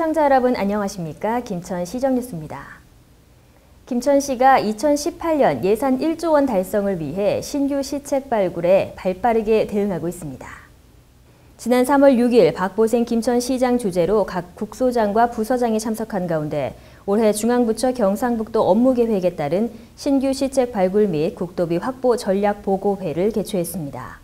시청자 여러분 안녕하십니까? 김천시정 뉴스입니다. 김천시가 2018년 예산 1조 원 달성을 위해 신규 시책 발굴에 발빠르게 대응하고 있습니다. 지난 3월 6일 박보생 김천시장 주재로 각 국소장과 부서장이 참석한 가운데 올해 중앙부처 경상북도 업무계획에 따른 신규 시책 발굴 및 국도비 확보 전략 보고회를 개최했습니다.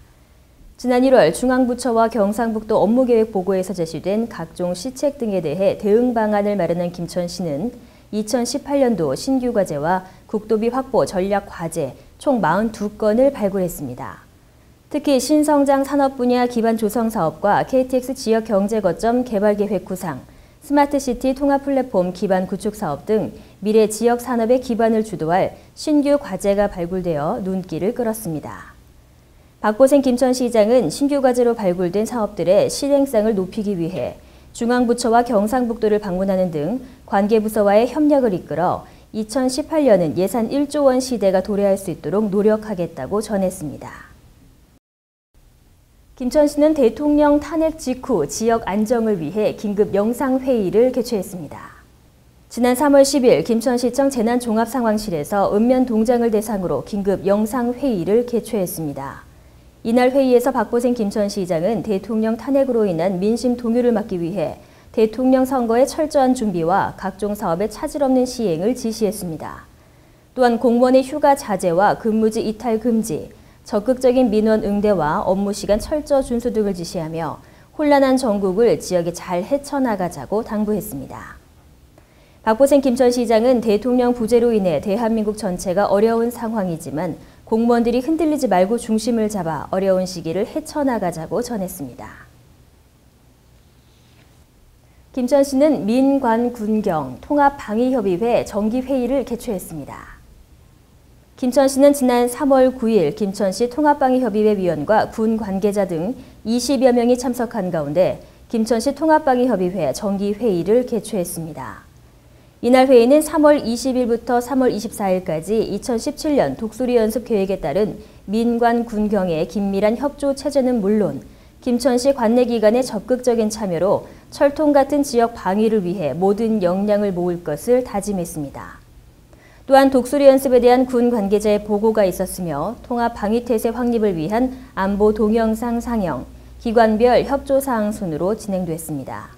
지난 1월 중앙부처와 경상북도 업무계획 보고에서 제시된 각종 시책 등에 대해 대응 방안을 마련한 김천시는 2018년도 신규 과제와 국도비 확보 전략 과제 총 42건을 발굴했습니다. 특히 신성장 산업 분야 기반 조성 사업과 KTX 지역 경제 거점 개발 계획 구상, 스마트시티 통합 플랫폼 기반 구축 사업 등 미래 지역 산업의 기반을 주도할 신규 과제가 발굴되어 눈길을 끌었습니다. 박보생 김천시장은 신규 과제로 발굴된 사업들의 실행성을 높이기 위해 중앙부처와 경상북도를 방문하는 등 관계부서와의 협력을 이끌어 2018년은 예산 1조 원 시대가 도래할 수 있도록 노력하겠다고 전했습니다. 김천시는 대통령 탄핵 직후 지역 안정을 위해 긴급 영상회의를 개최했습니다. 지난 3월 10일 김천시청 재난종합상황실에서 읍면동장을 대상으로 긴급 영상회의를 개최했습니다. 이날 회의에서 박보생 김천시장은 대통령 탄핵으로 인한 민심 동요를 막기 위해 대통령 선거의 철저한 준비와 각종 사업의 차질 없는 시행을 지시했습니다. 또한 공무원의 휴가 자제와 근무지 이탈 금지, 적극적인 민원 응대와 업무 시간 철저 준수 등을 지시하며 혼란한 전국을 지역에 잘 헤쳐나가자고 당부했습니다. 박보생 김천시장은 대통령 부재로 인해 대한민국 전체가 어려운 상황이지만 공무원들이 흔들리지 말고 중심을 잡아 어려운 시기를 헤쳐나가자고 전했습니다. 김천시는 민관군경 통합방위협의회 정기회의를 개최했습니다. 김천시는 지난 3월 9일 김천시 통합방위협의회 위원과 군 관계자 등 20여 명이 참석한 가운데 김천시 통합방위협의회 정기회의를 개최했습니다. 이날 회의는 3월 20일부터 3월 24일까지 2017년 독수리 연습 계획에 따른 민관 군경의 긴밀한 협조 체제는 물론 김천시 관내기관의 적극적인 참여로 철통 같은 지역 방위를 위해 모든 역량을 모을 것을 다짐했습니다. 또한 독수리 연습에 대한 군 관계자의 보고가 있었으며 통합 방위태세 확립을 위한 안보 동영상 상영, 기관별 협조 사항 순으로 진행됐습니다.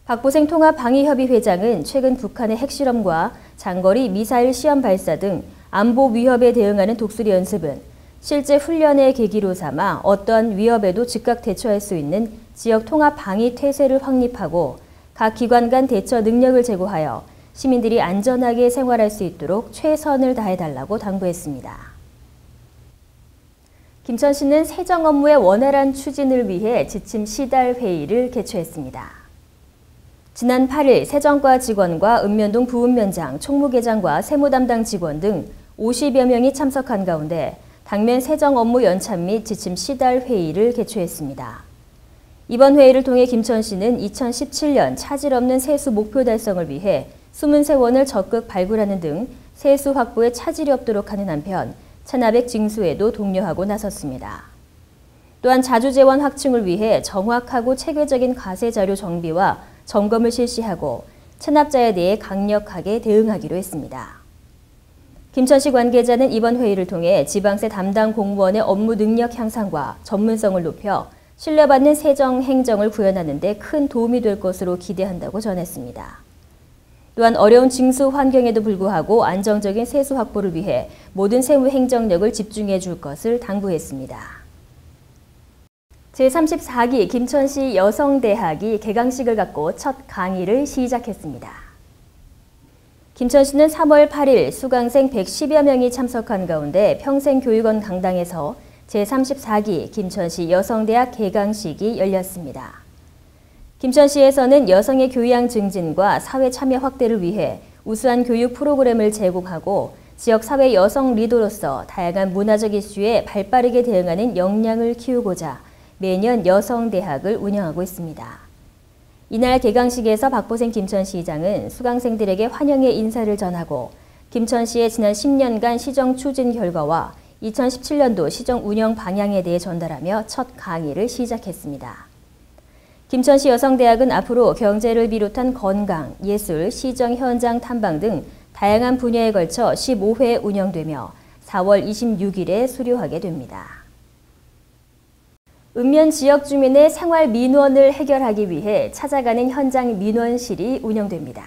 박보생 통합방위협의회장은 최근 북한의 핵실험과 장거리 미사일 시험 발사 등 안보 위협에 대응하는 독수리 연습은 실제 훈련의 계기로 삼아 어떠한 위협에도 즉각 대처할 수 있는 지역 통합 방위 태세를 확립하고 각 기관 간 대처 능력을 제고하여 시민들이 안전하게 생활할 수 있도록 최선을 다해달라고 당부했습니다. 김천시는 세정 업무의 원활한 추진을 위해 지침 시달 회의를 개최했습니다. 지난 8일 세정과 직원과 읍면동 부읍면장, 총무계장과 세무담당 직원 등 50여 명이 참석한 가운데 당면 세정 업무 연참 및 지침 시달 회의를 개최했습니다. 이번 회의를 통해 김천시는 2017년 차질 없는 세수 목표 달성을 위해 숨은 세원을 적극 발굴하는 등 세수 확보에 차질이 없도록 하는 한편 체납액 징수에도 독려하고 나섰습니다. 또한 자주재원 확충을 위해 정확하고 체계적인 가세자료 정비와 점검을 실시하고 체납자에 대해 강력하게 대응하기로 했습니다. 김천시 관계자는 이번 회의를 통해 지방세 담당 공무원의 업무 능력 향상과 전문성을 높여 신뢰받는 세정 행정을 구현하는 데 큰 도움이 될 것으로 기대한다고 전했습니다. 또한 어려운 징수 환경에도 불구하고 안정적인 세수 확보를 위해 모든 세무 행정력을 집중해 줄 것을 당부했습니다. 제34기 김천시 여성대학이 개강식을 갖고 첫 강의를 시작했습니다. 김천시는 3월 8일 수강생 110여 명이 참석한 가운데 평생교육원 강당에서 제34기 김천시 여성대학 개강식이 열렸습니다. 김천시에서는 여성의 교양 증진과 사회 참여 확대를 위해 우수한 교육 프로그램을 제공하고 지역 사회 여성 리더로서 다양한 문화적 이슈에 발빠르게 대응하는 역량을 키우고자 매년 여성대학을 운영하고 있습니다. 이날 개강식에서 박보생 김천시장은 수강생들에게 환영의 인사를 전하고 김천시의 지난 10년간 시정 추진 결과와 2017년도 시정 운영 방향에 대해 전달하며 첫 강의를 시작했습니다. 김천시 여성대학은 앞으로 경제를 비롯한 건강, 예술, 시정 현장 탐방 등 다양한 분야에 걸쳐 15회 운영되며 4월 26일에 수료하게 됩니다. 읍면 지역 주민의 생활 민원을 해결하기 위해 찾아가는 현장 민원실이 운영됩니다.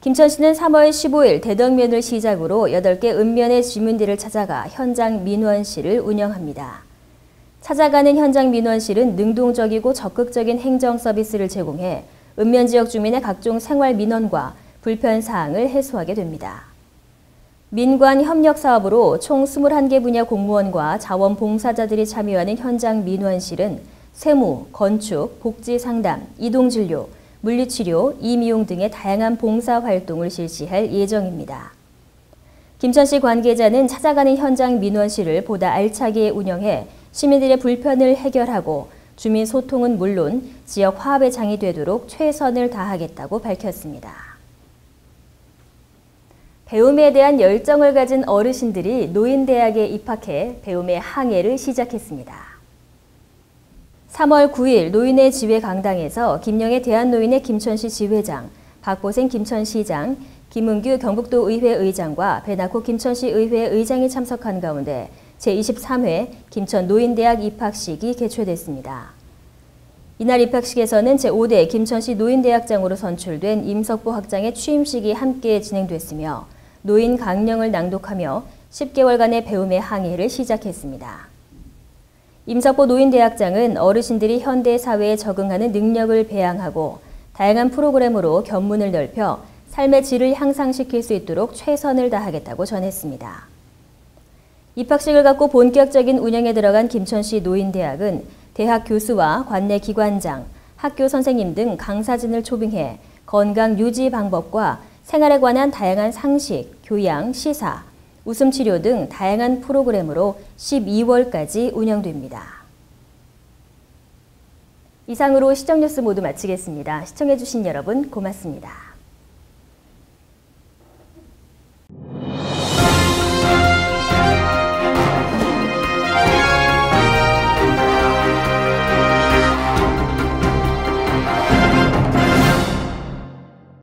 김천시는 3월 15일 대덕면을 시작으로 8개 읍면의 주민들을 찾아가 현장 민원실을 운영합니다. 찾아가는 현장 민원실은 능동적이고 적극적인 행정 서비스를 제공해 읍면 지역 주민의 각종 생활 민원과 불편 사항을 해소하게 됩니다. 민관 협력 사업으로 총 21개 분야 공무원과 자원봉사자들이 참여하는 현장 민원실은 세무, 건축, 복지 상담, 이동진료, 물리치료, 이미용 등의 다양한 봉사 활동을 실시할 예정입니다. 김천시 관계자는 찾아가는 현장 민원실을 보다 알차게 운영해 시민들의 불편을 해결하고 주민 소통은 물론 지역 화합의 장이 되도록 최선을 다하겠다고 밝혔습니다. 배움에 대한 열정을 가진 어르신들이 노인대학에 입학해 배움의 항해를 시작했습니다. 3월 9일 노인의 지회 강당에서 김영애 대한노인의 김천시 지회장, 박보생 김천시장, 김은규 경북도의회 의장과 배나코 김천시 의회 의장이 참석한 가운데 제23회 김천 노인대학 입학식이 개최됐습니다. 이날 입학식에서는 제5대 김천시 노인대학장으로 선출된 임석보 학장의 취임식이 함께 진행됐으며 노인 강령을 낭독하며 10개월간의 배움의 항해를 시작했습니다. 임석보 노인대학장은 어르신들이 현대 사회에 적응하는 능력을 배양하고 다양한 프로그램으로 견문을 넓혀 삶의 질을 향상시킬 수 있도록 최선을 다하겠다고 전했습니다. 입학식을 갖고 본격적인 운영에 들어간 김천시 노인대학은 대학 교수와 관내 기관장, 학교 선생님 등 강사진을 초빙해 건강 유지 방법과 생활에 관한 다양한 상식, 교양, 시사, 웃음치료 등 다양한 프로그램으로 12월까지 운영됩니다. 이상으로 시정뉴스 모두 마치겠습니다. 시청해주신 여러분 고맙습니다.